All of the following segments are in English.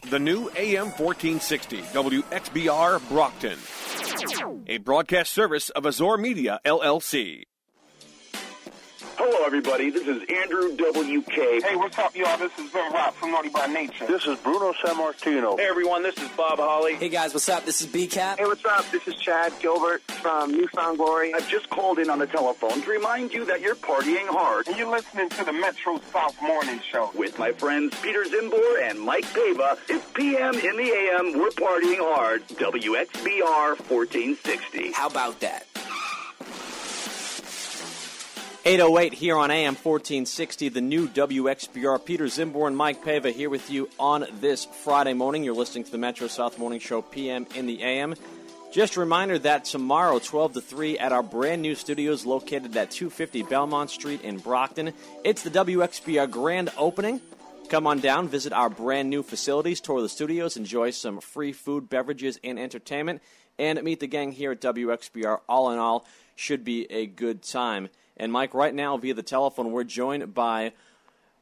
The new AM 1460 WXBR Brockton, a broadcast service of Azor Media, LLC. Hello, everybody. This is Andrew W.K. Hey, what's up, y'all? This is Ben Rock from Naughty by Nature. This is Bruno Sammartino. Hey, everyone. This is Bob Holly. Hey, guys. What's up? This is B-Cap. Hey, what's up? This is Chad Gilbert from Newfound Glory. I've just called in on the telephone to remind you that you're partying hard. And you're listening to the Metro South Morning Show. With my friends Peter Zimbor and Mike Pava, it's PM in the AM. We're partying hard. WXBR 1460. How about that? 8:08 here on AM 1460, the new WXBR. Peter Zimbor and Mike Pava here with you on this Friday morning. You're listening to the Metro South Morning Show, PM in the AM. Just a reminder that tomorrow, 12 to 3, at our brand new studios located at 250 Belmont Street in Brockton, it's the WXBR grand opening. Come on down, visit our brand new facilities, tour the studios, enjoy some free food, beverages, and entertainment, and meet the gang here at WXBR. All in all, should be a good time. And, Mike, right now, via the telephone, we're joined by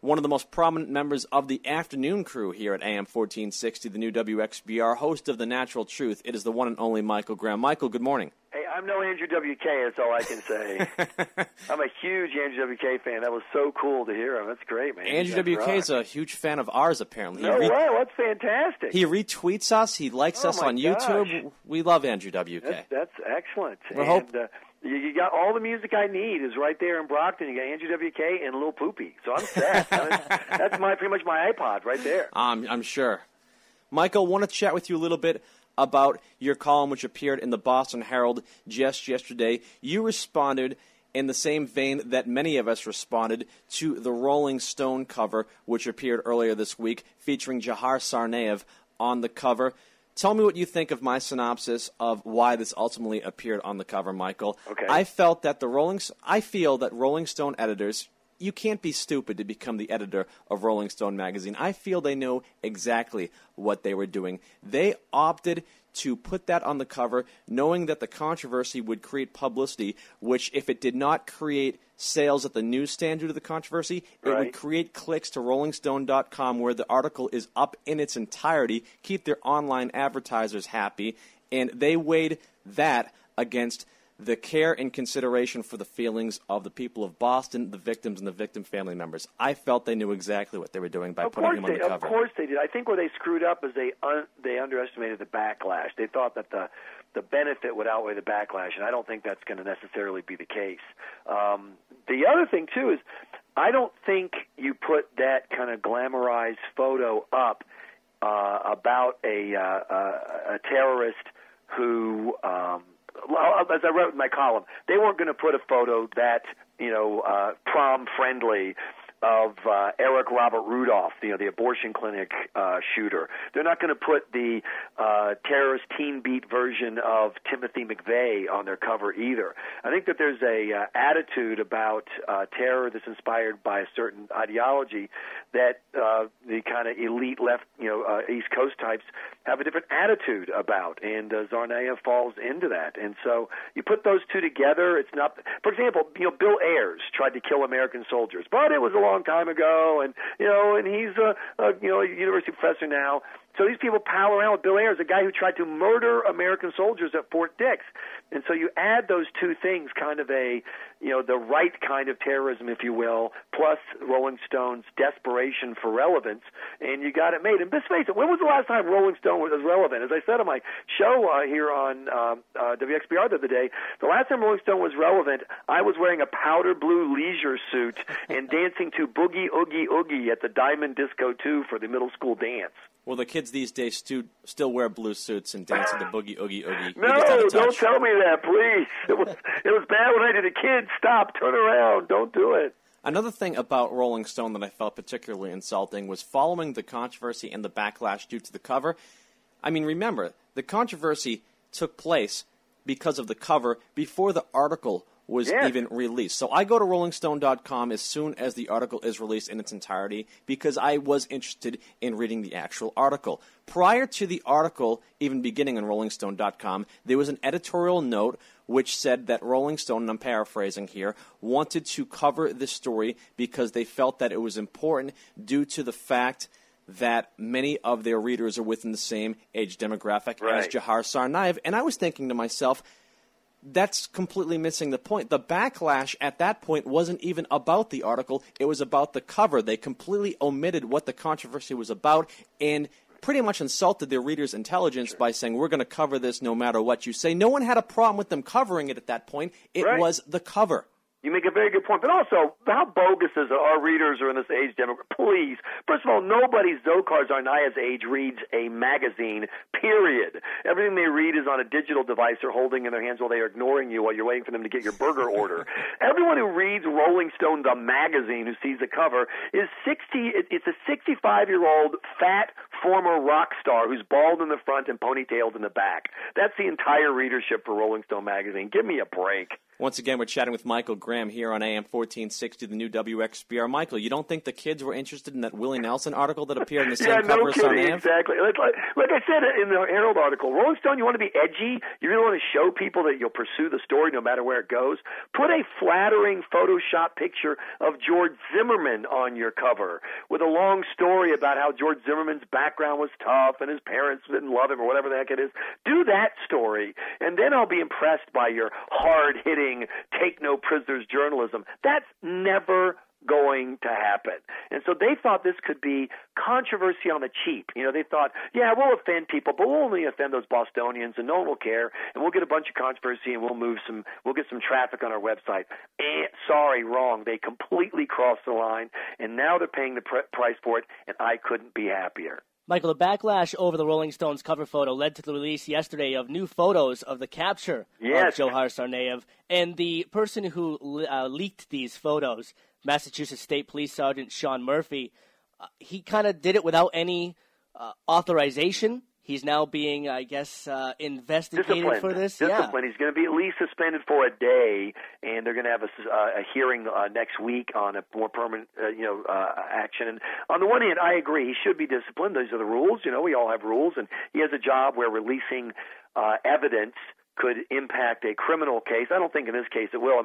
one of the most prominent members of the afternoon crew here at AM 1460, the new WXBR, host of The Natural Truth. It is the one and only Michael Graham. Michael, good morning. Hey, I'm no Andrew W.K., that's all I can say. I'm a huge Andrew W.K. fan. That was so cool to hear him. That's great, man. Andrew W.K. is a huge fan of ours, apparently. No way, that's fantastic. He retweets us. He likes us on YouTube. We love Andrew W.K. That's excellent. And you got all the music I need is right there in Brockton. You got Andrew W.K. and Lil Poopy. So I'm set. That's pretty much my iPod right there. I'm sure. Michael, want to chat with you a little bit about your column, which appeared in the Boston Herald just yesterday. You responded in the same vein that many of us responded to the Rolling Stone cover, which appeared earlier this week, featuring Jahar Sarnaev on the cover. Tell me what you think of my synopsis of why this ultimately appeared on the cover, Michael. Okay. I feel that Rolling Stone editors, you can't be stupid to become the editor of Rolling Stone magazine. I feel they know exactly what they were doing. They opted to put that on the cover, knowing that the controversy would create publicity, which, if it did not create sales at the newsstand due to the controversy, it would create clicks to RollingStone.com, where the article is up in its entirety, keep their online advertisers happy, and they weighed that against the care and consideration for the feelings of the people of Boston, the victims, and the victim family members. I felt they knew exactly what they were doing by putting him on the cover. Of course they did. I think where they screwed up is they underestimated the backlash. They thought that the benefit would outweigh the backlash, and I don't think that's going to necessarily be the case. The other thing, too, is I don't think you put that kind of glamorized photo up about a terrorist who as I wrote in my column, they weren't going to put a photo that, prom-friendly of Eric Robert Rudolph, the abortion clinic shooter. They're not going to put the terrorist teen beat version of Timothy McVeigh on their cover either. I think that there's a attitude about terror that's inspired by a certain ideology that the kind of elite left, East Coast types have a different attitude about, and Zarnaev falls into that. And so you put those two together, it's not. For example, Bill Ayers tried to kill American soldiers, but it was a long time ago, and he's a university professor now. So these people pal around with Bill Ayers, a guy who tried to murder American soldiers at Fort Dix. And so you add those two things, kind of the right kind of terrorism, if you will, plus Rolling Stone's desperation for relevance, and you got it made. And let's face it, when was the last time Rolling Stone was relevant? As I said on my show here on WXBR the other day, the last time Rolling Stone was relevant, I was wearing a powder blue leisure suit and dancing to Boogie Oogie Oogie at the Diamond Disco 2 for the middle school dance. Well, the kids these days still wear blue suits and dance to the Boogie Oogie Oogie. No, don't tell me that, please. It was bad when I did it. Kids, stop, turn around, don't do it. Another thing about Rolling Stone that I felt particularly insulting was following the controversy and the backlash due to the cover. I mean, remember, the controversy took place because of the cover before the article was even released. So I go to RollingStone.com as soon as the article is released in its entirety because I was interested in reading the actual article. Prior to the article even beginning on RollingStone.com, there was an editorial note which said that Rolling Stone, and I'm paraphrasing here, wanted to cover this story because they felt that it was important due to the fact that many of their readers are within the same age demographic as Jahar Tsarnaev. And I was thinking to myself, that's completely missing the point. The backlash at that point wasn't even about the article. It was about the cover. They completely omitted what the controversy was about and pretty much insulted their readers' intelligence by saying, we're going to cover this no matter what you say. No one had a problem with them covering it at that point. It was the cover. You make a very good point. But also, how bogus is it? Our readers are in this age demographic. Please. First of all, nobody Dzhokhar Tsarnaev's age reads a magazine, period. Everything they read is on a digital device they're holding in their hands while they are ignoring you while you're waiting for them to get your burger order. Everyone who reads Rolling Stone, the magazine, who sees the cover, is 60. It's a 65-year-old fat former rock star who's bald in the front and ponytailed in the back. That's the entire readership for Rolling Stone magazine. Give me a break. Once again, we're chatting with Michael Graham here on AM 1460, the new WXBR. Michael, you don't think the kids were interested in that Willie Nelson article that appeared in the same cover as Tsarnaev? Exactly. Like I said in the Herald article, Rolling Stone, you want to be edgy? You really want to show people that you'll pursue the story no matter where it goes? Put a flattering Photoshop picture of George Zimmerman on your cover with a long story about how George Zimmerman's background was tough and his parents didn't love him or whatever the heck it is. Do that story, and then I'll be impressed by your hard-hitting, take no prisoners journalism. That's never going to happen. And so they thought this could be controversy on the cheap. You know, they thought, yeah, we'll offend people, but we'll only offend those Bostonians, and no one will care, and we'll get a bunch of controversy, and we'll get some traffic on our website. Sorry, wrong. They completely crossed the line, and now they're paying the price for it, and I couldn't be happier. Michael, the backlash over the Rolling Stones cover photo led to the release yesterday of new photos of the capture of Jahar Tsarnaev. And the person who leaked these photos, Massachusetts State Police Sergeant Sean Murphy, he kind of did it without any authorization. He's now being, I guess, investigated for this. Disciplined. He's going to be at least suspended for a day, and they're going to have a hearing next week on a more permanent, action. And on the one hand, I agree. He should be disciplined. Those are the rules. You know, we all have rules, and he has a job where releasing evidence could impact a criminal case. I don't think in this case it will.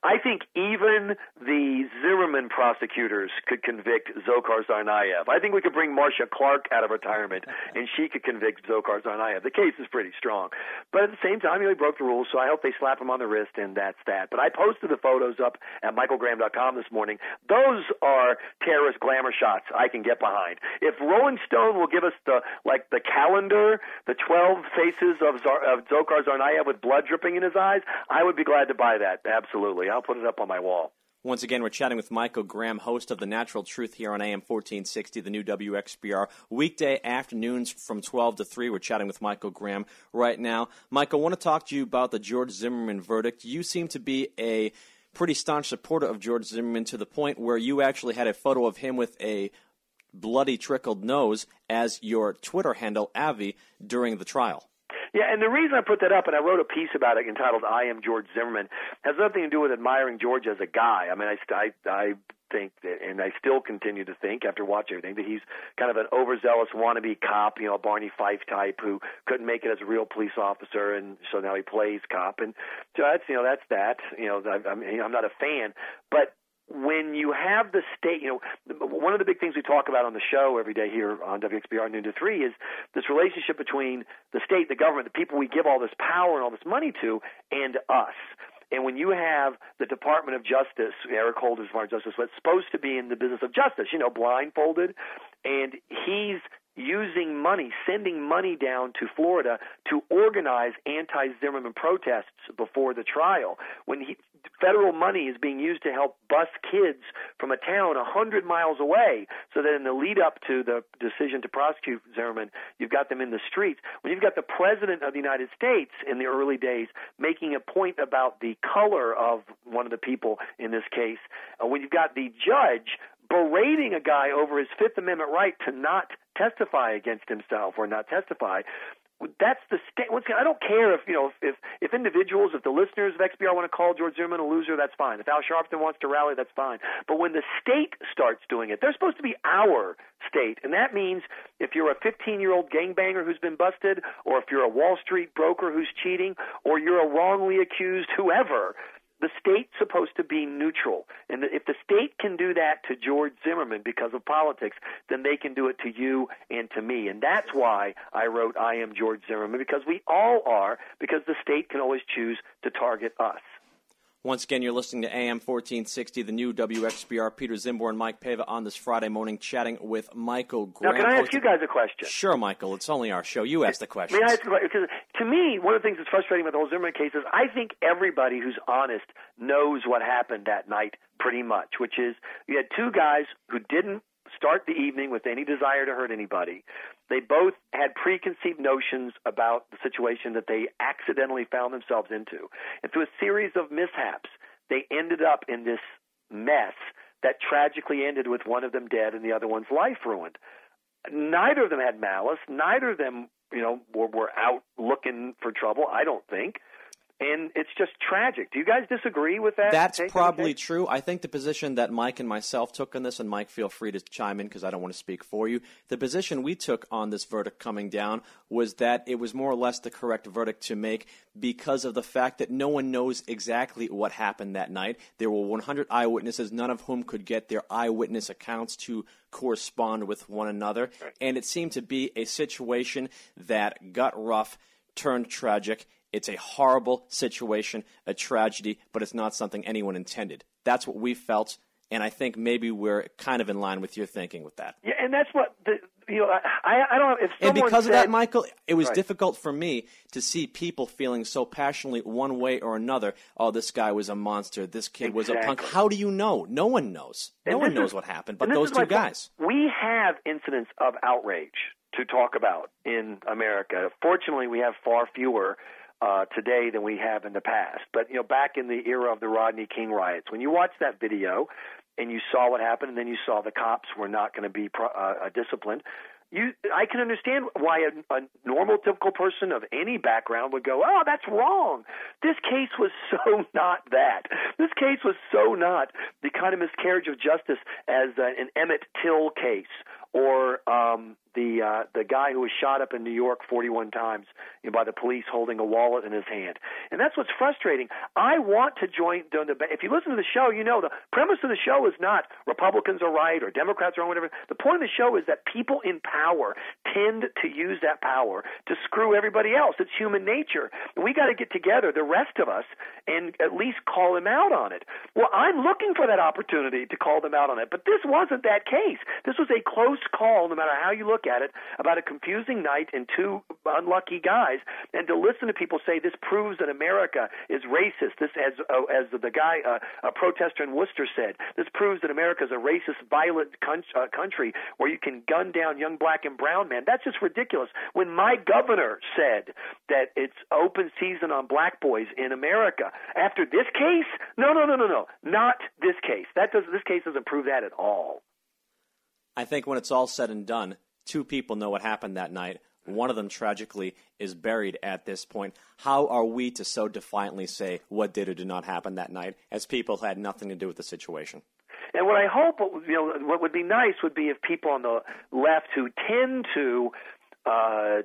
I think even the Zimmerman prosecutors could convict Dzhokhar Tsarnaev. I think we could bring Marcia Clark out of retirement, and she could convict Dzhokhar Tsarnaev. The case is pretty strong. But at the same time, he broke the rules, so I hope they slap him on the wrist, and that's that. But I posted the photos up at michaelgraham.com this morning. Those are terrorist glamour shots I can get behind. If Rolling Stone will give us the calendar, the 12 faces of Dzhokhar Tsarnaev with blood dripping in his eyes, I would be glad to buy that. Absolutely. I'll put it up on my wall. Once again, we're chatting with Michael Graham, host of The Natural Truth here on AM 1460, the new WXBR. Weekday afternoons from 12 to 3, we're chatting with Michael Graham right now. Michael, I want to talk to you about the George Zimmerman verdict. You seem to be a pretty staunch supporter of George Zimmerman to the point where you actually had a photo of him with a bloody trickled nose as your Twitter handle, Avi, during the trial. Yeah, and the reason I put that up, and I wrote a piece about it entitled "I Am George Zimmerman," has nothing to do with admiring George as a guy. I mean, I think that, and I still continue to think after watching everything, that he's kind of an overzealous wannabe cop, Barney Fife type who couldn't make it as a real police officer, and so now he plays cop. And so that's that. I'm not a fan, but when you have the state, one of the big things we talk about on the show every day here on WXBR noon to 3 is this relationship between the state, the government, the people we give all this power and all this money to, and us. And when you have the Department of Justice, Eric Holder's Department of Justice, that's supposed to be in the business of justice, blindfolded, and he's using money, sending money down to Florida to organize anti-Zimmerman protests before the trial. When federal money is being used to help bus kids from a town 100 miles away, so that in the lead up to the decision to prosecute Zimmerman, you've got them in the streets. When you've got the President of the United States in the early days making a point about the color of one of the people in this case, when you've got the judge berating a guy over his Fifth Amendment right to not testify against himself or not testify, that's the state. Once again, I don't care if individuals, if the listeners of XBR want to call George Zimmerman a loser, that's fine. If Al Sharpton wants to rally, that's fine. But when the state starts doing it, they're supposed to be our state, and that means if you're a 15-year-old gangbanger who's been busted, or if you're a Wall Street broker who's cheating, or you're a wrongly accused whoever, the state's supposed to be neutral. And if the state can do that to George Zimmerman because of politics, then they can do it to you and to me. And that's why I wrote I Am George Zimmerman, because we all are, because the state can always choose to target us. Once again, you're listening to AM 1460, the new WXBR. Peter Zimborn, Mike Pava on this Friday morning, chatting with Michael Graham. Now, can I ask you guys a question? Sure, Michael. It's only our show. You ask the question. Because to me, one of the things that's frustrating about the whole Zimmerman case is I think everybody who's honest knows what happened that night pretty much, which is you had two guys who didn't start the evening with any desire to hurt anybody. They both had preconceived notions about the situation that they accidentally found themselves into. And through a series of mishaps, they ended up in this mess that tragically ended with one of them dead and the other one's life ruined. Neither of them had malice. Neither of them, were out looking for trouble, I don't think. And it's just tragic. Do you guys disagree with that? That's probably true. I think the position that Mike and myself took on this, and Mike, feel free to chime in because I don't want to speak for you, the position we took on this verdict coming down was that it was more or less the correct verdict to make because of the fact that no one knows exactly what happened that night. There were 100 eyewitnesses, none of whom could get their eyewitness accounts to correspond with one another. Right. And it seemed to be a situation that got rough, turned tragic. It's a horrible situation, a tragedy, but it's not something anyone intended. That's what we felt, and I think maybe we're kind of in line with your thinking with that. Yeah, and that's what I don't. If and because of that, Michael, it was difficult for me to see people feeling so passionately one way or another. Oh, this guy was a monster. This kid was a punk. How do you know? No one knows. No one knows what happened, but those two guys. We have incidents of outrage to talk about in America. Fortunately, we have far fewer today than we have in the past. But, back in the era of the Rodney King riots, when you watch that video and you saw what happened and then you saw the cops were not going to be disciplined, I can understand why a normal, typical person of any background would go, oh, that's wrong. This case was so not that. This case was so not the kind of miscarriage of justice as an Emmett Till case or the guy who was shot up in New York 41 times by the police holding a wallet in his hand. And that's what's frustrating. I want to join the debate. If you listen to the show, the premise of the show is not Republicans are right or Democrats are wrong, whatever. The point of the show is that people in power tend to use that power to screw everybody else. It's human nature. And we got to get together, the rest of us, and at least call them out on it. Well, I'm looking for that opportunity to call them out on it. But this wasn't that case. This was a close call, no matter how you look at it, about a confusing night and two unlucky guys. And to listen to people say this proves that America is racist, this as the guy, a protester in Worcester said, this proves that America is a racist, violent country where you can gun down young black and brown men. That's just ridiculous. When my governor said that it's open season on black boys in America, after this case, no, not this case. This case doesn't prove that at all. I think when it's all said and done, two people know what happened that night. One of them, tragically, is buried at this point. How are we to so defiantly say what did or did not happen that night, as people had nothing to do with the situation? And what I hope, what would be nice would be if people on the left who tend to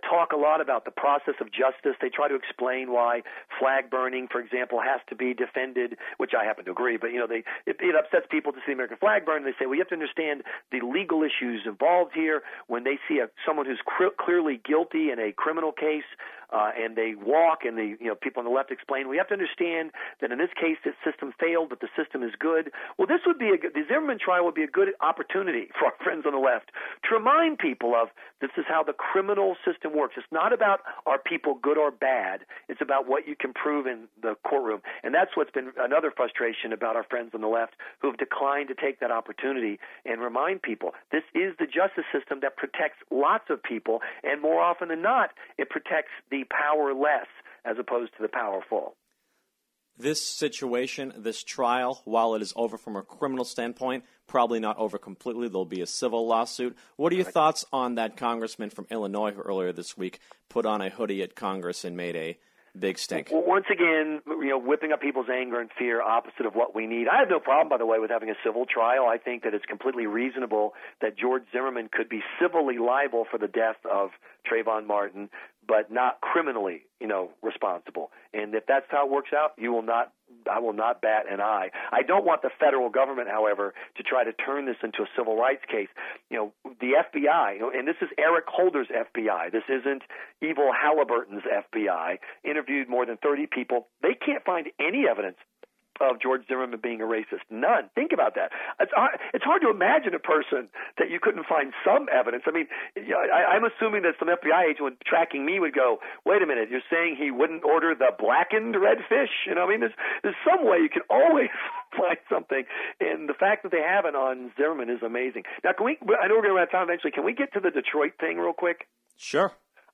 talk a lot about the process of justice. They try to explain why flag burning, for example, has to be defended, which I happen to agree. But, it upsets people to see American flag burn. They say, well, you have to understand the legal issues involved here. When they see someone who's clearly guilty in a criminal case, and they walk, and people on the left explain, we have to understand that in this case, this system failed, but the system is good. Well, the Zimmerman trial would be a good opportunity for our friends on the left to remind people of this is how the criminal system works. It's not about are people good or bad. It's about what you can prove in the courtroom. And that's what's been another frustration about our friends on the left who have declined to take that opportunity and remind people this is the justice system that protects lots of people, and more often than not, it protects the powerless as opposed to the powerful. This situation, this trial, while it is over from a criminal standpoint, probably not over completely. There'll be a civil lawsuit. What are your thoughts on that congressman from Illinois who earlier this week put on a hoodie at Congress and made a big stink? Well, once again, whipping up people's anger and fear, opposite of what we need. I have no problem, by the way, with having a civil trial. I think that it's completely reasonable that George Zimmerman could be civilly liable for the death of Trayvon Martin, but not criminally, responsible. And if that's how it works out, I will not bat an eye. I don't want the federal government, however, to try to turn this into a civil rights case. The FBI, and this is Eric Holder's FBI. This isn't Evil Halliburton's FBI. Interviewed more than 30 people. They can't find any evidence of George Zimmerman being a racist. None. Think about that. It's hard to imagine a person that you couldn't find some evidence. I mean, I'm assuming that some FBI agent when tracking me would go, wait a minute, you're saying he wouldn't order the blackened redfish? There's some way you can always find something. And the fact that they haven't on Zimmerman is amazing. Now, I know we're going to run out of time eventually. Can we get to the Detroit thing real quick? Sure.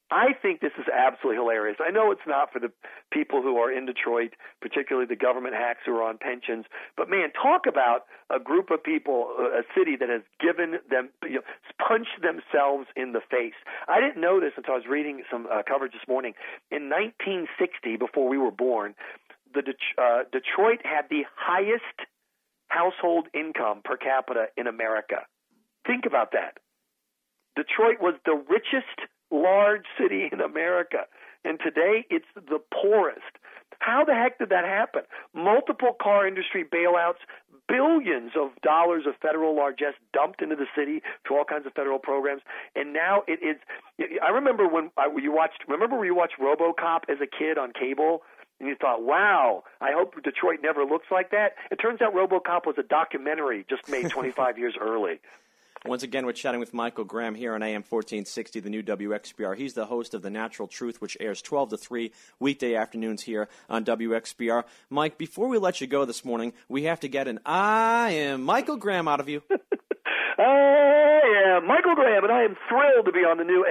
I think this is absolutely hilarious. I know it's not for the people who are in Detroit, particularly the government hacks who are on pensions. But, man, talk about a group of people, a city that has given them, punched themselves in the face. I didn't know this until I was reading some coverage this morning. In 1960, before we were born, Detroit had the highest household income per capita in America. Think about that. Detroit was the richest large city in America, and today it's the poorest. How the heck did that happen? Multiple car industry bailouts, billions of dollars of federal largesse dumped into the city through all kinds of federal programs, and now it is. I remember when you watched RoboCop as a kid on cable. And you thought, wow, I hope Detroit never looks like that. It turns out RoboCop was a documentary just made 25 years early. Once again, we're chatting with Michael Graham here on AM 1460, the new WXBR. He's the host of The Natural Truth, which airs 12 to 3 weekday afternoons here on WXBR. Mike, before we let you go this morning, we have to get an I am Michael Graham out of you. I am Michael Graham, and I am thrilled to be on the new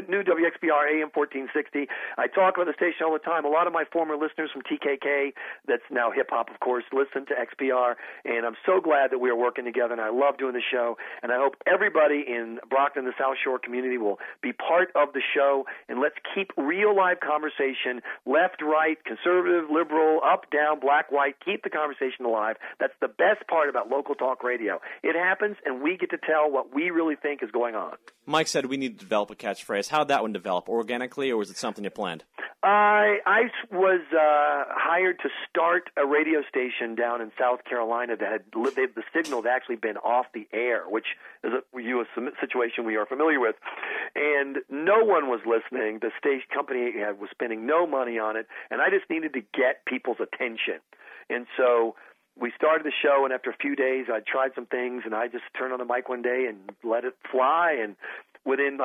new WXBR AM 1460. I talk about the station all the time. A lot of my former listeners from TKK, that's now hip-hop, of course, listen to XBR, and I'm so glad that we are working together, and I love doing the show, and I hope everybody in Brockton, the South Shore community, will be part of the show, and let's keep real live conversation, left, right, conservative, liberal, up, down, black, white, keep the conversation alive. That's the best part about local talk radio. It happens, and we get to tell what we really think is going on. Mike said we need to develop a catchphrase. How did that one develop? Organically, or was it something you planned? I was hired to start a radio station down in South Carolina that had the signal had actually been off the air, which is a situation we are familiar with, and no one was listening. The station company was spending no money on it, and I just needed to get people's attention, and so we started the show, and after a few days, I tried some things, and I just turned on the mic one day and let it fly, and within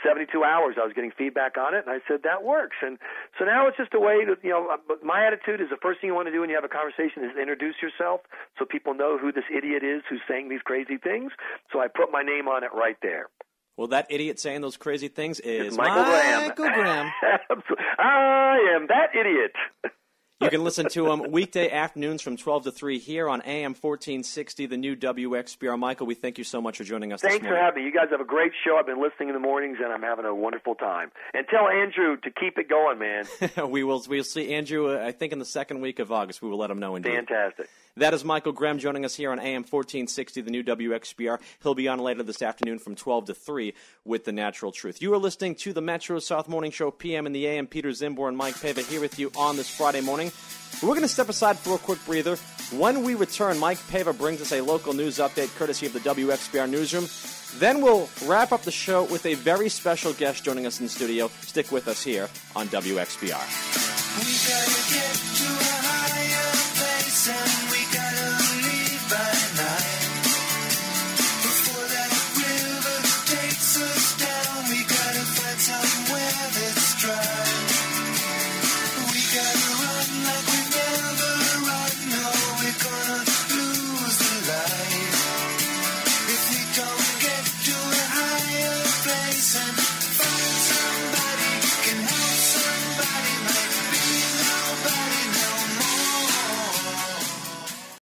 72 hours, I was getting feedback on it, and I said, that works. And so now it's just a way to, my attitude is the first thing you want to do when you have a conversation is introduce yourself so people know who this idiot is who's saying these crazy things. So I put my name on it right there. Well, that idiot saying those crazy things is Michael Graham. I am that idiot. You can listen to him weekday afternoons from 12 to 3 here on AM 1460, the new WXBR. Michael, we thank you so much for joining us this morning. Thanks for having me. You guys have a great show. I've been listening in the mornings, and I'm having a wonderful time. And tell Andrew to keep it going, man. We'll see Andrew, I think, in the second week of August. We will let him know indeed. Fantastic. That is Michael Graham joining us here on AM 1460, the new WXBR. He'll be on later this afternoon from 12 to 3 with The Natural Truth. You are listening to the Metro South Morning Show, PM in the AM. Peter Zimborn and Mike Pava here with you on this Friday morning. We're going to step aside for a quick breather. When we return, Mike Pava brings us a local news update courtesy of the WXBR Newsroom. Then we'll wrap up the show with a very special guest joining us in the studio. Stick with us here on WXBR.